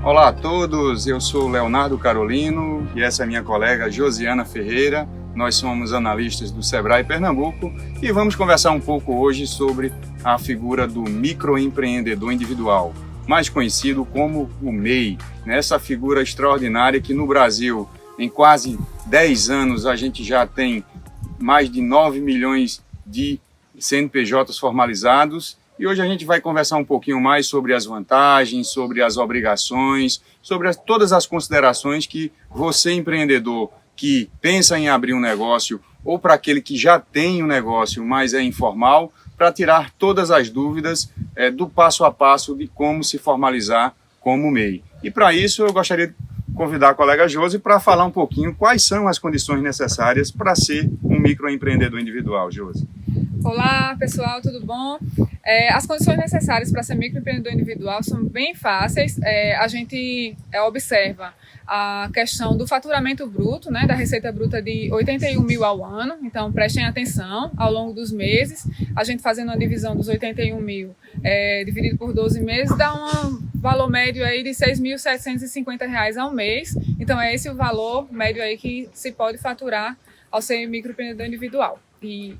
Olá a todos, eu sou Leonardo Carolino e essa é minha colega Josiana Ferreira. Nós somos analistas do Sebrae Pernambuco e vamos conversar um pouco hoje sobre a figura do microempreendedor individual, mais conhecido como o MEI, essa figura extraordinária que no Brasil, em quase 10 anos, a gente já tem mais de 9 milhões de CNPJs formalizados. E hoje a gente vai conversar um pouquinho mais sobre as vantagens, sobre as obrigações, sobre todas as considerações que você, empreendedor, que pensa em abrir um negócio, ou para aquele que já tem um negócio, mas é informal, para tirar todas as dúvidas do passo a passo de como se formalizar como MEI. E para isso eu gostaria de convidar a colega Josi para falar um pouquinho quais são as condições necessárias para ser um microempreendedor individual, Josi. Olá pessoal, tudo bom? As condições necessárias para ser microempreendedor individual são bem fáceis. A gente observa a questão do faturamento bruto, né, da receita bruta de 81 mil ao ano. Então prestem atenção ao longo dos meses. A gente fazendo uma divisão dos 81 mil dividido por 12 meses dá um valor médio aí de R$ 6.750 ao mês. Então é esse o valor médio aí que se pode faturar ao ser microempreendedor individual. E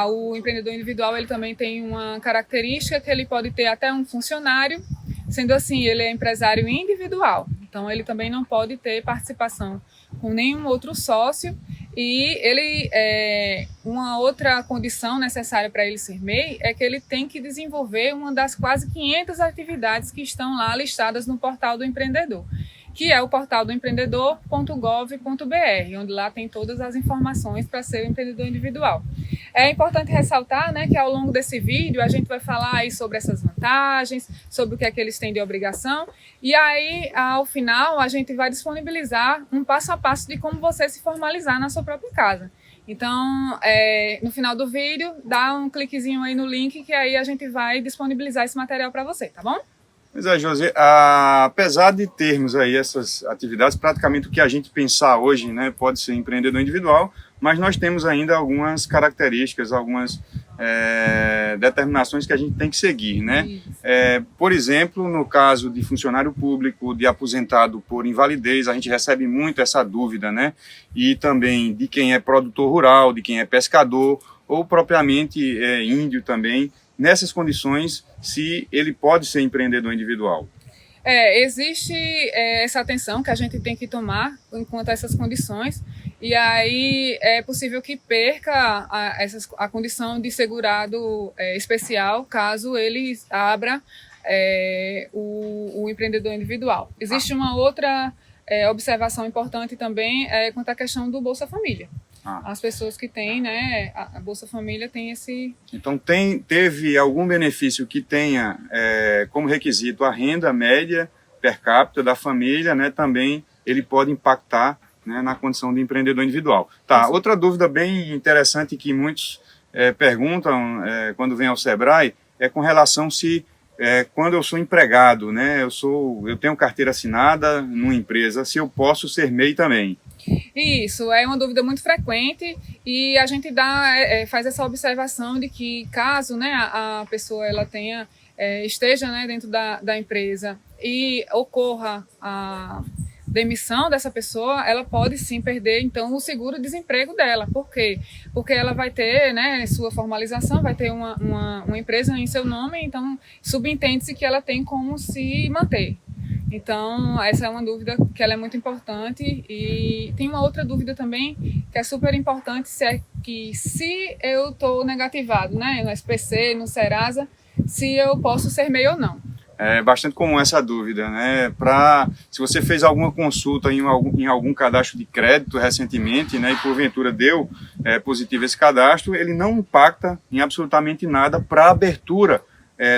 o empreendedor individual ele também tem uma característica que ele pode ter até um funcionário, sendo assim ele é empresário individual, então ele também não pode ter participação com nenhum outro sócio. E ele uma outra condição necessária para ele ser MEI é que ele tem que desenvolver uma das quase 500 atividades que estão lá listadas no portal do empreendedor, que é o portal do empreendedor.gov.br, onde lá tem todas as informações para ser um empreendedor individual. É importante ressaltar, né, que ao longo desse vídeo a gente vai falar aí sobre essas vantagens, sobre o que é que eles têm de obrigação, e aí ao final a gente vai disponibilizar um passo a passo de como você se formalizar na sua própria casa. Então, no final do vídeo, dá um cliquezinho aí no link que aí a gente vai disponibilizar esse material para você, tá bom? Pois é, José, apesar de termos aí essas atividades, praticamente o que a gente pensar hoje, né, pode ser empreendedor individual, mas nós temos ainda algumas características, algumas determinações que a gente tem que seguir, né? Por exemplo, no caso de funcionário público, de aposentado por invalidez, a gente recebe muito essa dúvida, né? E também de quem é produtor rural, de quem é pescador, ou propriamente índio também. Nessas condições, se ele pode ser empreendedor individual? Existe essa atenção que a gente tem que tomar enquanto a essas condições, e aí é possível que perca a condição de segurado especial caso ele abra o empreendedor individual. Existe uma outra observação importante também quanto à questão do Bolsa Família. As pessoas que têm, né, a Bolsa Família tem esse... Então teve algum benefício que tenha como requisito a renda média per capita da família, né, também ele pode impactar, né, na condição de empreendedor individual. Tá, outra dúvida bem interessante que muitos perguntam quando vem ao Sebrae é com relação se quando eu sou empregado, né, eu tenho carteira assinada numa empresa, se eu posso ser MEI também. Isso, é uma dúvida muito frequente e a gente faz essa observação de que caso, né, a pessoa ela esteja, né, dentro da empresa e ocorra a demissão dessa pessoa, ela pode sim perder então o seguro-desemprego dela. Por quê? Porque ela vai ter, né, sua formalização, vai ter uma empresa em seu nome, então subentende-se que ela tem como se manter. Então, essa é uma dúvida que ela é muito importante. E tem uma outra dúvida também que é super importante, se eu estou negativado, né, no SPC, no Serasa, se eu posso ser MEI ou não. É bastante comum essa dúvida, né? Se você fez alguma consulta em algum cadastro de crédito recentemente, né, e porventura deu positivo esse cadastro, ele não impacta em absolutamente nada para a abertura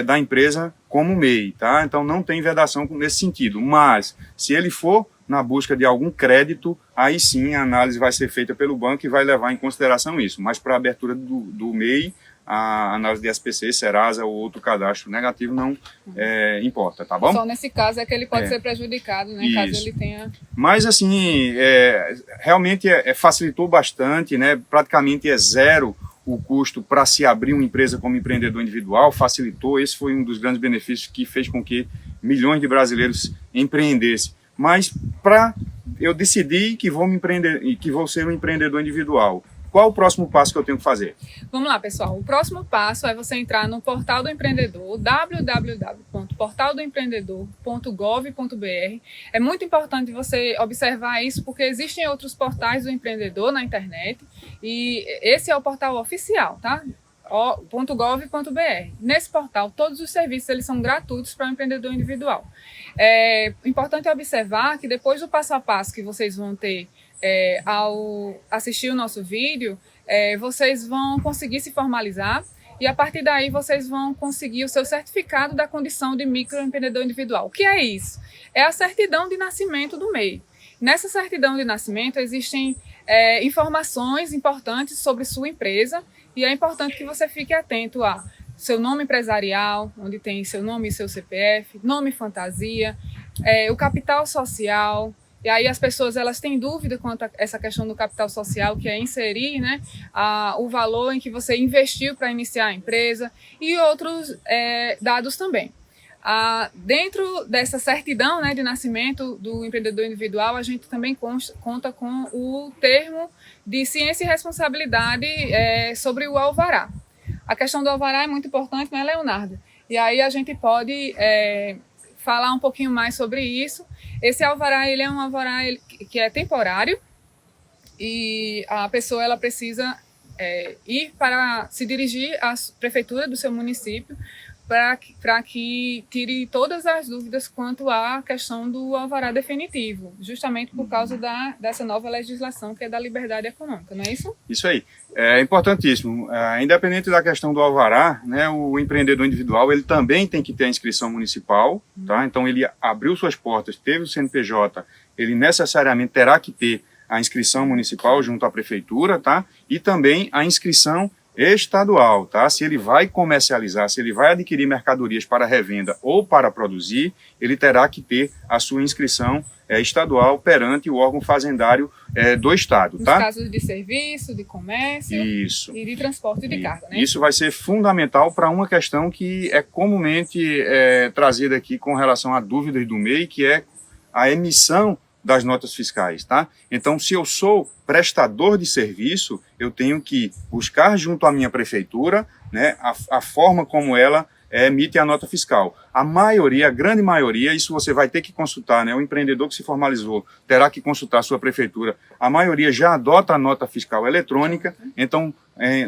da empresa como MEI, tá? Então não tem vedação nesse sentido, mas se ele for na busca de algum crédito, aí sim a análise vai ser feita pelo banco e vai levar em consideração isso, mas para a abertura do MEI, a análise de SPC, Serasa ou outro cadastro negativo não importa, tá bom? Só nesse caso é que ele pode ser prejudicado, né? Caso ele tenha... Mas assim, realmente facilitou bastante, né? Praticamente é zero o custo para se abrir uma empresa como empreendedor individual, facilitou. Esse foi um dos grandes benefícios que fez com que milhões de brasileiros empreendessem. Mas eu decidi que vou ser um empreendedor individual. Qual o próximo passo que eu tenho que fazer? Vamos lá, pessoal. O próximo passo é você entrar no Portal do Empreendedor, www.portaldoempreendedor.gov.br. É muito importante você observar isso, porque existem outros portais do empreendedor na internet e esse é o portal oficial, tá? .gov.br. Nesse portal, todos os serviços eles são gratuitos para o empreendedor individual. É importante observar que depois do passo a passo que vocês vão ter ao assistir o nosso vídeo, vocês vão conseguir se formalizar e a partir daí vocês vão conseguir o seu certificado da condição de microempreendedor individual. O que é isso? É a certidão de nascimento do MEI. Nessa certidão de nascimento existem informações importantes sobre sua empresa e é importante que você fique atento a seu nome empresarial, onde tem seu nome e seu CPF, nome fantasia, o capital social. E aí as pessoas elas têm dúvida quanto a essa questão do capital social, que é inserir, né, o valor em que você investiu para iniciar a empresa e outros dados também. Dentro dessa certidão, né, de nascimento do empreendedor individual, a gente também conta com o termo de ciência e responsabilidade sobre o alvará. A questão do alvará é muito importante, né, Leonardo? E aí a gente pode falar um pouquinho mais sobre isso. Esse alvará, ele é um alvará que é temporário e a pessoa ela precisa ir para se dirigir à prefeitura do seu município para que tire todas as dúvidas quanto à questão do alvará definitivo, justamente por causa dessa nova legislação que é da liberdade econômica, não é isso? Isso aí. É importantíssimo. Independente da questão do alvará, né, o empreendedor individual ele também tem que ter a inscrição municipal, tá? Então ele abriu suas portas, teve o CNPJ, ele necessariamente terá que ter a inscrição municipal junto à prefeitura, tá? E também a inscrição estadual, tá? Se ele vai comercializar, se ele vai adquirir mercadorias para revenda ou para produzir, ele terá que ter a sua inscrição estadual perante o órgão fazendário do estado, tá? Nos casos de serviço, de comércio e de transporte de carga, né? Isso vai ser fundamental para uma questão que é comumente trazida aqui com relação a dúvidas do MEI, que é a emissão das notas fiscais, tá? Então, se eu sou prestador de serviço, eu tenho que buscar junto à minha prefeitura, né, a forma como ela emite a nota fiscal. A maioria, a grande maioria, isso você vai ter que consultar, né? O empreendedor que se formalizou terá que consultar a sua prefeitura. A maioria já adota a nota fiscal eletrônica, então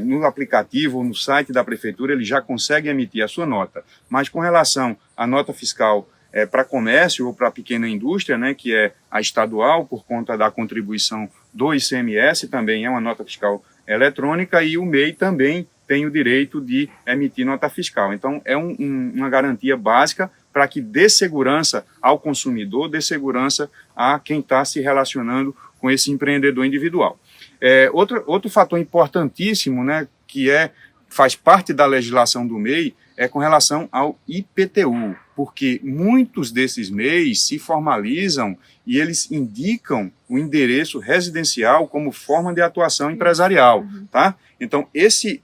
no aplicativo ou no site da prefeitura ele já consegue emitir a sua nota. Mas com relação à nota fiscal para comércio ou para pequena indústria, né, que é a estadual, por conta da contribuição do ICMS, também é uma nota fiscal eletrônica, e o MEI também tem o direito de emitir nota fiscal. Então, é uma garantia básica para que dê segurança ao consumidor, dê segurança a quem está se relacionando com esse empreendedor individual. Outro fator importantíssimo, né, que faz parte da legislação do MEI, é com relação ao IPTU, porque muitos desses MEIs se formalizam e eles indicam o endereço residencial como forma de atuação empresarial, tá? Então, esse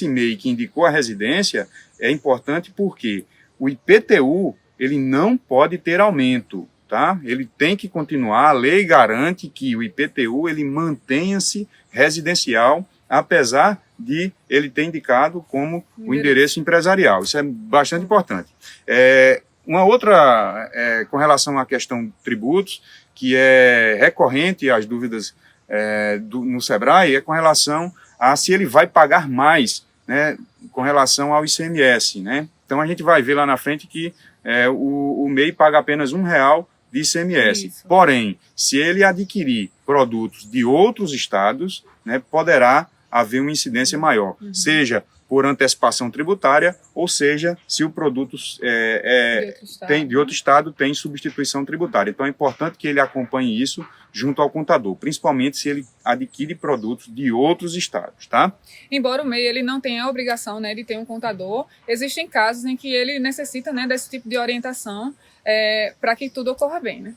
MEI que indicou a residência é importante porque o IPTU, ele não pode ter aumento, tá? Ele tem que continuar, a lei garante que o IPTU, ele mantenha-se residencial, apesar de ele ter indicado como o endereço empresarial. Isso é bastante importante. Uma outra, com relação à questão de tributos, que é recorrente às dúvidas no SEBRAE, é com relação a se ele vai pagar mais, né, com relação ao ICMS, né? Então a gente vai ver lá na frente que o MEI paga apenas R$1 de ICMS. Isso. Porém, se ele adquirir produtos de outros estados, né, poderá haver uma incidência maior, seja por antecipação tributária, ou seja, se o produto de outro estado tem substituição tributária. Então é importante que ele acompanhe isso junto ao contador, principalmente se ele adquire produtos de outros estados, tá? Embora o MEI ele não tenha a obrigação, né, de ter um contador, existem casos em que ele necessita, né, desse tipo de orientação para que tudo ocorra bem, né?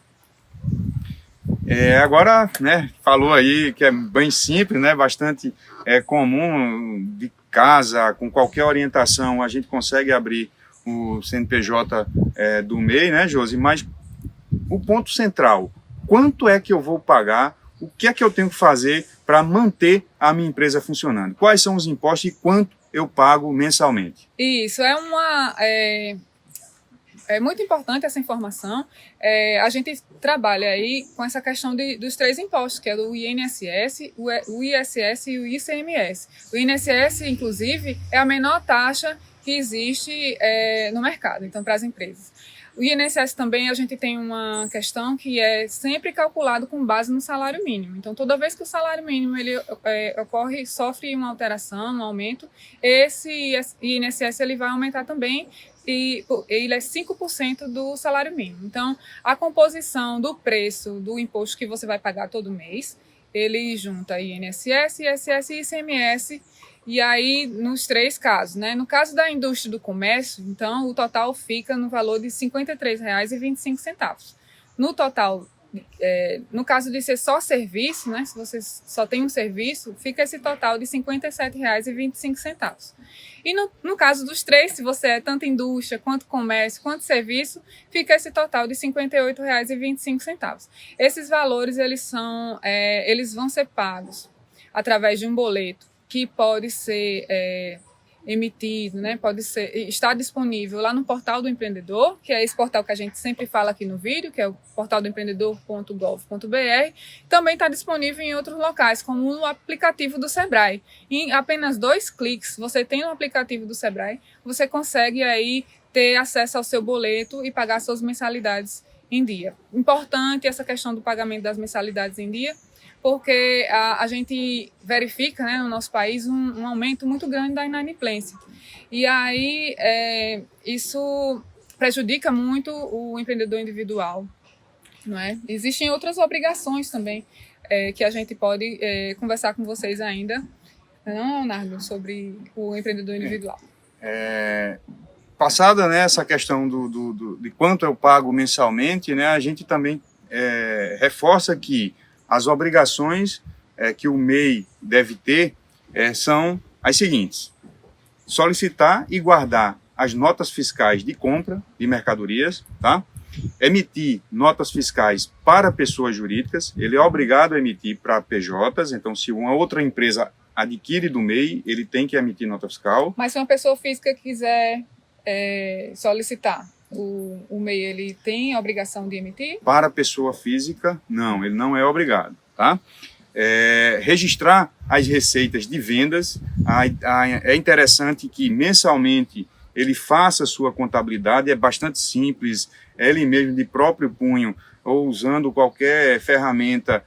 Agora, né, falou aí que é bem simples, né, bastante comum, de casa, com qualquer orientação, a gente consegue abrir o CNPJ do MEI, né, Josi? Mas o ponto central, quanto é que eu vou pagar? O que é que eu tenho que fazer para manter a minha empresa funcionando? Quais são os impostos e quanto eu pago mensalmente? Isso, é muito importante essa informação. A gente trabalha aí com essa questão dos 3 impostos, que é do INSS, o ISS e o ICMS. O INSS, inclusive, é a menor taxa que existe no mercado, então, para as empresas. O INSS também a gente tem uma questão que é sempre calculado com base no salário mínimo. Então, toda vez que o salário mínimo sofre uma alteração, um aumento, esse INSS ele vai aumentar também e ele é 5% do salário mínimo. Então, a composição do preço do imposto que você vai pagar todo mês, ele junta INSS, ISS e ICMS. E aí, nos 3 casos, né? No caso da indústria do comércio, então, o total fica no valor de R$ 53,25. No total, no caso de ser só serviço, né? Se você só tem um serviço, fica esse total de R$ 57,25. E no caso dos 3, se você é tanto indústria, quanto comércio, quanto serviço, fica esse total de R$ 58,25. Esses valores, eles vão ser pagos através de um boleto que pode ser emitido, né? Está disponível lá no portal do empreendedor, que é esse portal que a gente sempre fala aqui no vídeo, que é o portaldoempreendedor.gov.br. Também está disponível em outros locais, como no aplicativo do Sebrae. Em apenas 2 cliques, você tem no aplicativo do Sebrae, você consegue aí ter acesso ao seu boleto e pagar suas mensalidades em dia. Importante essa questão do pagamento das mensalidades em dia, porque a gente verifica, né, no nosso país um aumento muito grande da inadimplência. E aí isso prejudica muito o empreendedor individual, não é? Existem outras obrigações também que a gente pode conversar com vocês ainda, não, Leonardo, sobre o empreendedor individual. Passada, né, essa questão de quanto eu pago mensalmente, né, a gente também reforça que as obrigações que o MEI deve ter são as seguintes: solicitar e guardar as notas fiscais de compra de mercadorias, tá? Emitir notas fiscais para pessoas jurídicas, ele é obrigado a emitir para PJs, então se uma outra empresa adquire do MEI, ele tem que emitir nota fiscal. Mas se uma pessoa física quiser solicitar, o MEI ele tem a obrigação de emitir? Para a pessoa física, não, ele não é obrigado, tá? Registrar as receitas de vendas, é interessante que mensalmente ele faça a sua contabilidade, é bastante simples, ele mesmo de próprio punho, ou usando qualquer ferramenta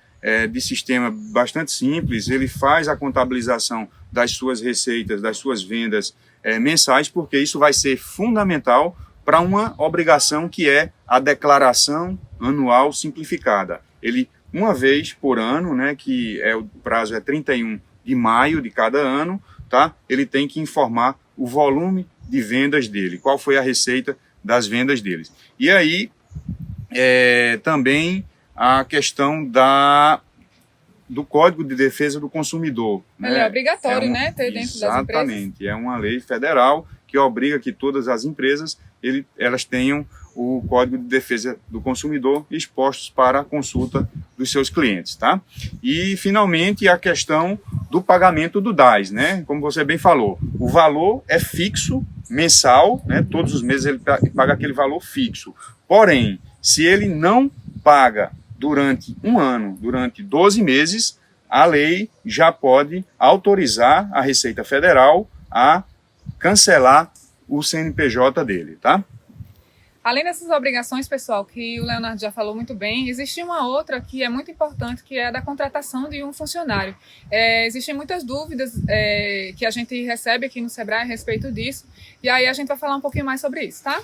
de sistema bastante simples, ele faz a contabilização das suas receitas, das suas vendas mensais, porque isso vai ser fundamental para uma obrigação que é a declaração anual simplificada. Ele, uma vez por ano, né, que o prazo é 31 de maio de cada ano, tá? Ele tem que informar o volume de vendas dele, qual foi a receita das vendas deles. E aí, também a questão do Código de Defesa do Consumidor. Ele é obrigatório, né, ter dentro das empresas? Exatamente, é uma lei federal que obriga que todas as empresas elas tenham o Código de Defesa do Consumidor expostos para a consulta dos seus clientes, tá? E, finalmente, a questão do pagamento do DAS, né? Como você bem falou, o valor é fixo, mensal, né? Todos os meses ele paga aquele valor fixo. Porém, se ele não paga durante um ano, durante 12 meses, a lei já pode autorizar a Receita Federal a cancelar o CNPJ dele, tá? Além dessas obrigações, pessoal, que o Leonardo já falou muito bem, existe uma outra que é muito importante, que é a da contratação de um funcionário. Existem muitas dúvidas que a gente recebe aqui no Sebrae a respeito disso, e aí a gente vai falar um pouquinho mais sobre isso, tá?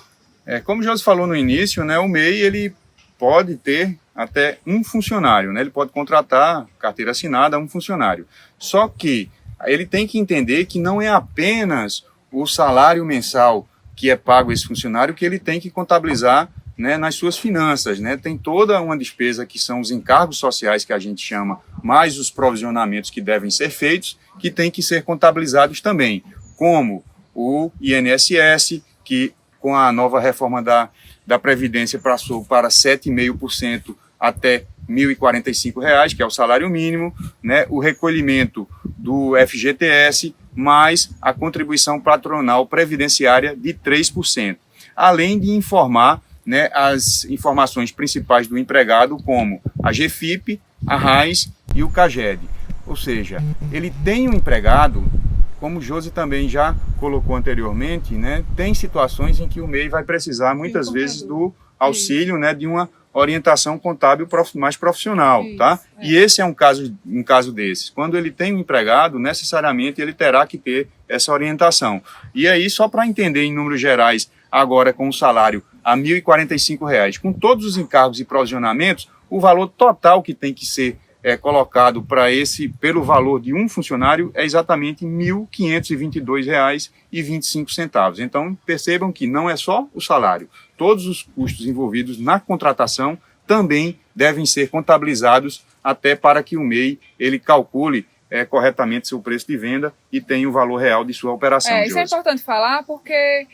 Como o Josi falou no início, né, o MEI ele pode ter até um funcionário, né? Ele pode contratar carteira assinada a um funcionário. Só que ele tem que entender que não é apenas o salário mensal que é pago a esse funcionário que ele tem que contabilizar, né, nas suas finanças, né? Tem toda uma despesa que são os encargos sociais que a gente chama, mais os provisionamentos que devem ser feitos, que tem que ser contabilizados também, como o INSS, que com a nova reforma da Previdência, passou para 7,5% até R$ 1.045, que é o salário mínimo, né? O recolhimento do FGTS, mais a contribuição patronal previdenciária de 3%, além de informar, né, as informações principais do empregado, como a GFIP, a RAIS e o CAGED. Ou seja, ele tem um empregado, como o Josi também já colocou anteriormente, né, tem situações em que o MEI vai precisar muitas vezes do auxílio, né, de uma orientação contábil mais profissional, tá? E esse é um caso desses. Quando ele tem um empregado, necessariamente ele terá que ter essa orientação. E aí, só para entender em números gerais, agora com o salário a R$ 1.045, com todos os encargos e provisionamentos, o valor total que tem que ser colocado pelo valor de um funcionário é exatamente R$ 1.522,25. Então, percebam que não é só o salário. Todos os custos envolvidos na contratação também devem ser contabilizados até para que o MEI ele calcule corretamente seu preço de venda e tenha o valor real de sua operação. Isso é importante falar porque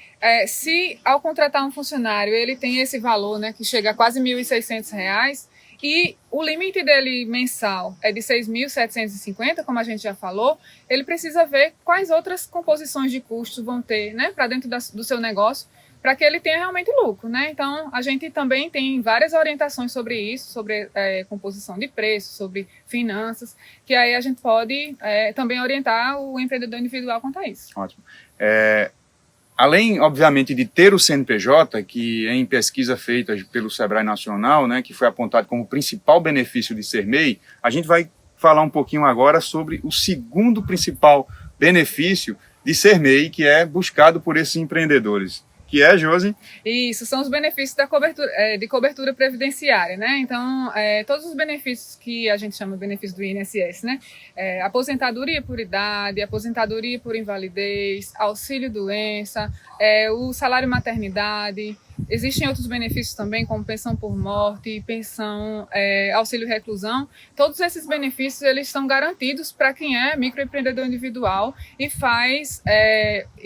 se ao contratar um funcionário ele tem esse valor, né, que chega a quase R$ 1.600, e o limite dele mensal é de 6.750, como a gente já falou, ele precisa ver quais outras composições de custos vão ter, né, para dentro do seu negócio, para que ele tenha realmente lucro, né? Então, a gente também tem várias orientações sobre isso, sobre composição de preço, sobre finanças, que aí a gente pode também orientar o empreendedor individual quanto a isso. Ótimo. Além, obviamente, de ter o CNPJ, que em pesquisa feita pelo Sebrae Nacional, né, que foi apontado como principal benefício de ser MEI, a gente vai falar um pouquinho agora sobre o segundo principal benefício de ser MEI, que é buscado por esses empreendedores. Que é, Josi? Isso, são os benefícios de cobertura previdenciária, né? Então, todos os benefícios que a gente chama de benefícios do INSS, né? Aposentadoria por idade, aposentadoria por invalidez, auxílio-doença, o salário maternidade. Existem outros benefícios também, como pensão por morte, pensão, auxílio-reclusão. Todos esses benefícios, eles são garantidos para quem é microempreendedor individual e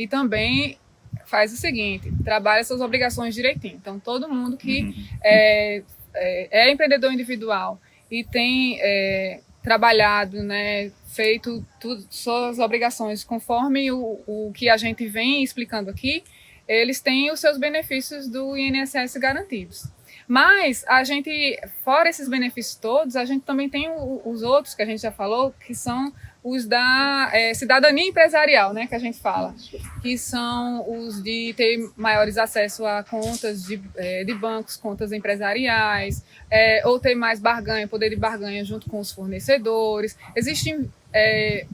também faz o seguinte, trabalha suas obrigações direitinho. Então, todo mundo que é empreendedor individual e tem trabalhado, né, feito suas obrigações conforme o que a gente vem explicando aqui, eles têm os seus benefícios do INSS garantidos. Mas a gente, fora esses benefícios todos, a gente também tem os outros que a gente já falou, que são os da cidadania empresarial, né, que a gente fala, que são os de ter maiores acessos a contas de bancos, contas empresariais, ou ter mais barganha, poder de barganha junto com os fornecedores. Existem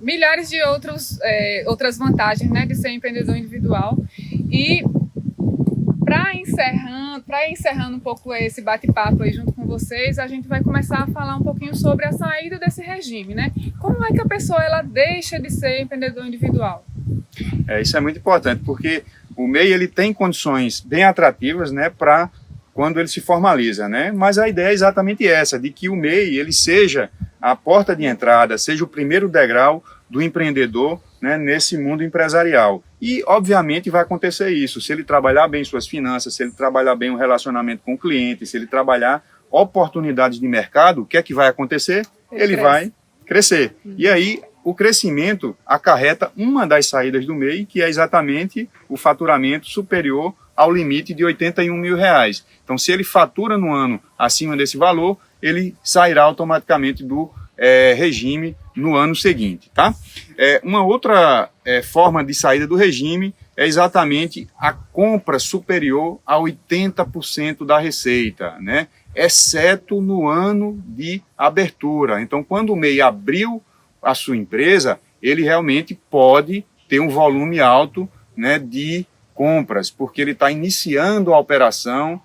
milhares de outras vantagens, né, de ser empreendedor individual. E para encerrando um pouco esse bate-papo aí junto com vocês, a gente vai começar a falar um pouquinho sobre a saída desse regime, né? Como é que a pessoa ela deixa de ser empreendedor individual? Isso é muito importante, porque o MEI ele tem condições bem atrativas, né, para quando ele se formaliza, né? Mas a ideia é exatamente essa, de que o MEI ele seja a porta de entrada, seja o primeiro degrau do empreendedor, né, nesse mundo empresarial. E, obviamente, vai acontecer isso. Se ele trabalhar bem suas finanças, se ele trabalhar bem o relacionamento com o cliente, se ele trabalhar oportunidades de mercado, o que é que vai acontecer? Ele vai crescer. E aí, o crescimento acarreta uma das saídas do MEI, que é exatamente o faturamento superior ao limite de R$ 81 mil. Então, se ele fatura no ano acima desse valor, ele sairá automaticamente do regime no ano seguinte, tá? Uma outra forma de saída do regime é exatamente a compra superior a 80% da receita, né? Exceto no ano de abertura. Então, quando o MEI abriu a sua empresa, ele realmente pode ter um volume alto, né, de compras, porque ele está iniciando a operação,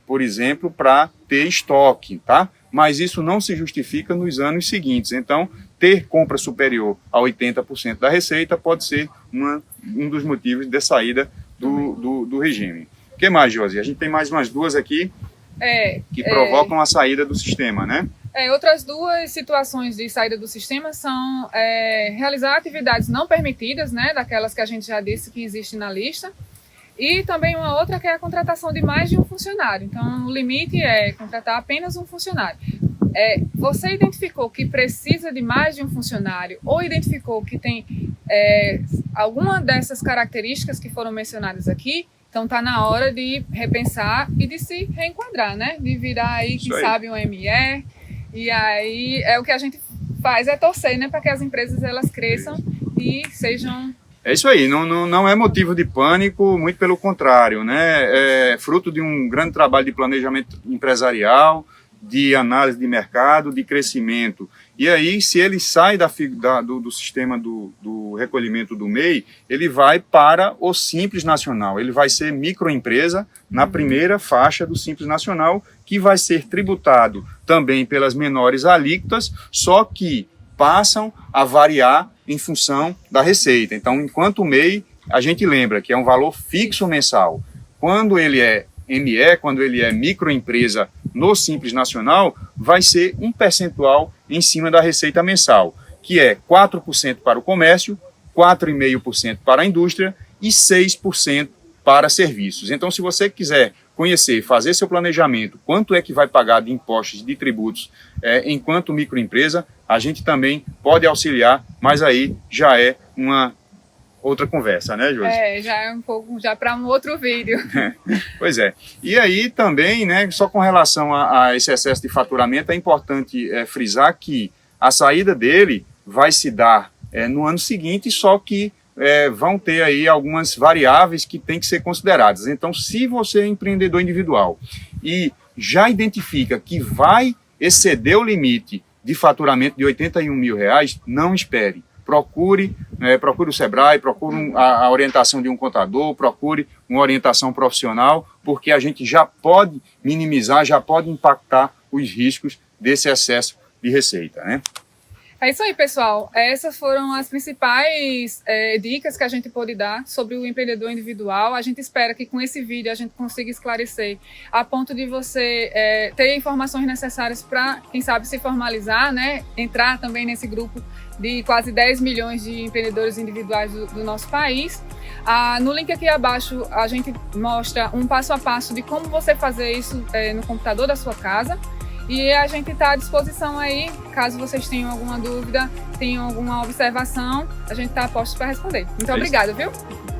por exemplo, para ter estoque, tá? Mas isso não se justifica nos anos seguintes. Então, ter compra superior a 80% da receita pode ser um dos motivos de saída do regime. O que mais, Josi? A gente tem mais umas duas aqui que provocam a saída do sistema, né? Outras duas situações de saída do sistema são realizar atividades não permitidas, né, daquelas que a gente já disse que existem na lista, E também uma outra que é a contratação de mais de um funcionário. Então, o limite é contratar apenas um funcionário. Você identificou que precisa de mais de um funcionário ou identificou que tem alguma dessas características que foram mencionadas aqui, então está na hora de repensar e de se reenquadrar, né? De virar aí, quem sabe, um ME. E aí o que a gente faz é torcer, né, para que as empresas elas cresçam e sejam... É isso aí, não é motivo de pânico, muito pelo contrário, né? É fruto de um grande trabalho de planejamento empresarial, de análise de mercado, de crescimento. E aí, se ele sai do sistema do recolhimento do MEI, ele vai para o Simples Nacional. Ele vai ser microempresa na primeira faixa do Simples Nacional, que vai ser tributado também pelas menores alíquotas, só que passam a variar em função da receita. Então, enquanto o MEI, a gente lembra que é um valor fixo mensal. Quando ele é ME, quando ele é microempresa no Simples Nacional, vai ser um percentual em cima da receita mensal, que é 4% para o comércio, 4,5% para a indústria e 6% para serviços. Então, se você quiser conhecer, fazer seu planejamento, quanto é que vai pagar de impostos e de tributos enquanto microempresa, a gente também pode auxiliar, mas aí já é uma outra conversa, né, Josi? Já é um pouco, já para um outro vídeo. Pois é. E aí também, né, só com relação a esse excesso de faturamento, é importante frisar que a saída dele vai se dar no ano seguinte, só que vão ter aí algumas variáveis que têm que ser consideradas. Então, se você é empreendedor individual e já identifica que vai exceder o limite de faturamento de R$81 mil, não espere. Procure o Sebrae, procure a orientação de um contador, procure uma orientação profissional, porque a gente já pode minimizar, já pode impactar os riscos desse excesso de receita, né? É isso aí, pessoal. Essas foram as principais dicas que a gente pôde dar sobre o empreendedor individual. A gente espera que com esse vídeo a gente consiga esclarecer a ponto de você ter informações necessárias para, quem sabe, se formalizar, né? Entrar também nesse grupo de quase 10 milhões de empreendedores individuais do nosso país. No link aqui abaixo a gente mostra um passo a passo de como você fazer isso no computador da sua casa. E a gente está à disposição aí, caso vocês tenham alguma dúvida, tenham alguma observação, a gente está a postos para responder. Muito obrigada, viu?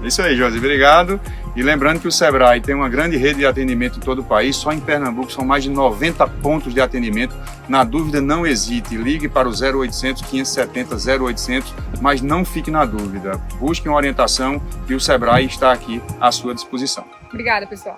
Isso aí, Josi, obrigado. E lembrando que o Sebrae tem uma grande rede de atendimento em todo o país, só em Pernambuco são mais de 90 pontos de atendimento. Na dúvida, não hesite, ligue para o 0800 570 0800, mas não fique na dúvida. Busque uma orientação e o Sebrae está aqui à sua disposição. Obrigada, pessoal.